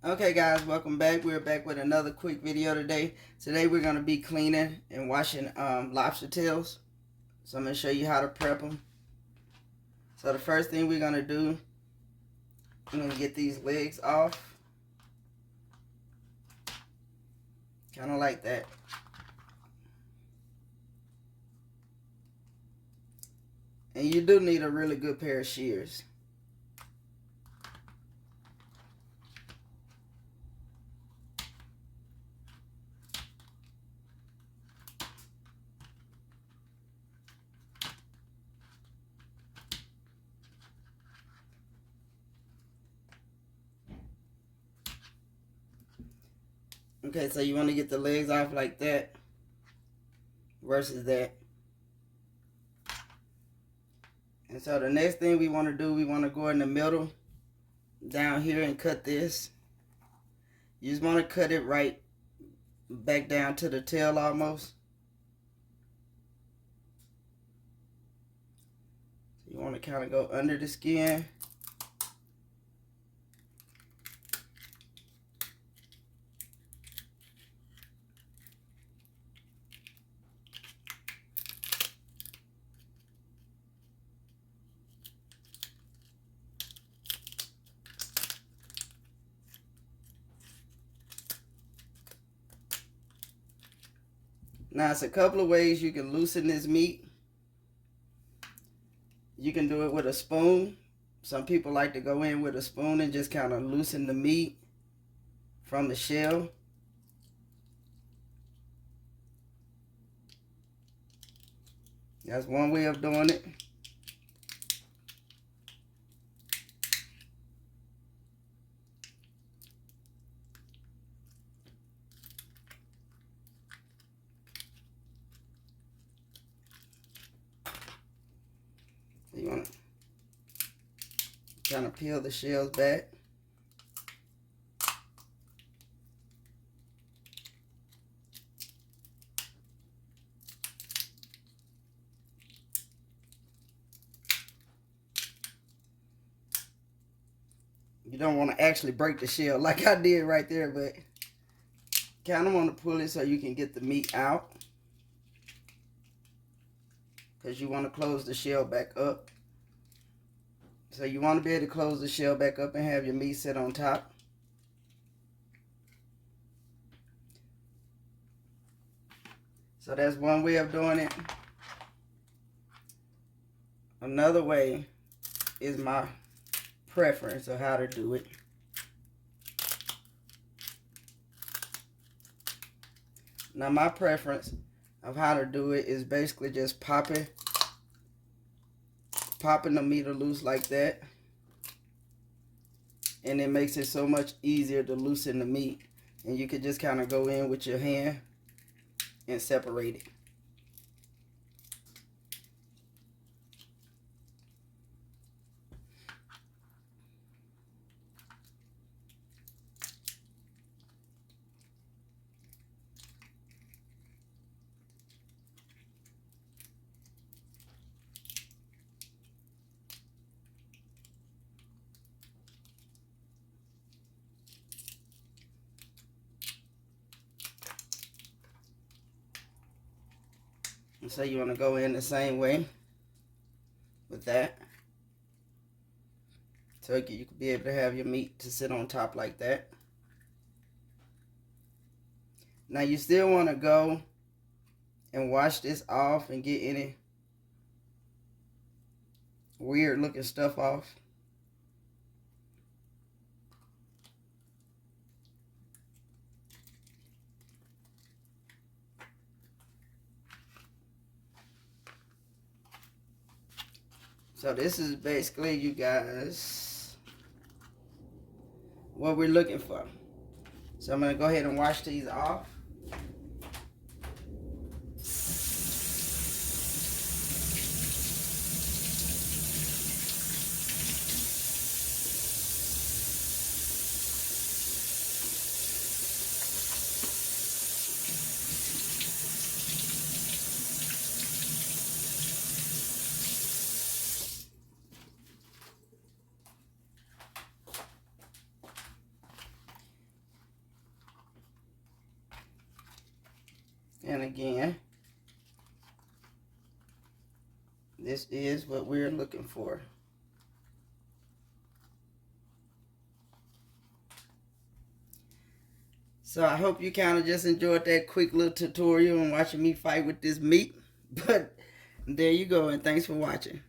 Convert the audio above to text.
Okay guys, welcome back. We're back with another quick video today. Today we're going to be cleaning and washing lobster tails. So I'm going to show you how to prep them. So the first thing we're going to do, I'm going to get these legs off. Kind of like that. And you do need a really good pair of shears. Okay, so you want to get the legs off like that versus that. And so the next thing we want to do, we want to go in the middle down here and cut this. You just want to cut it right back down to the tail almost. You want to kind of go under the skin. Now, it's a couple of ways you can loosen this meat. You can do it with a spoon. Some people like to go in with a spoon and just kind of loosen the meat from the shell. That's one way of doing it. You want to kind of peel the shells back. You don't want to actually break the shell like I did right there, but kind of want to pull it so you can get the meat out, because you want to close the shell back up. So you want to be able to close the shell back up and have your meat sit on top. So that's one way of doing it. Another way is my preference of how to do it. Now my preference of how to do it is basically just popping the meat loose like that. And it makes it so much easier to loosen the meat. And you can just kind of go in with your hand and separate it. And so you want to go in the same way with that. So you can be able to have your meat to sit on top like that. Now you still want to go and wash this off and get any weird looking stuff off. So this is basically, you guys, what we're looking for. So I'm going to go ahead and wash these off. And again, this is what we're looking for. So I hope you kind of just enjoyed that quick little tutorial and watching me fight with this meat. But there you go, and thanks for watching.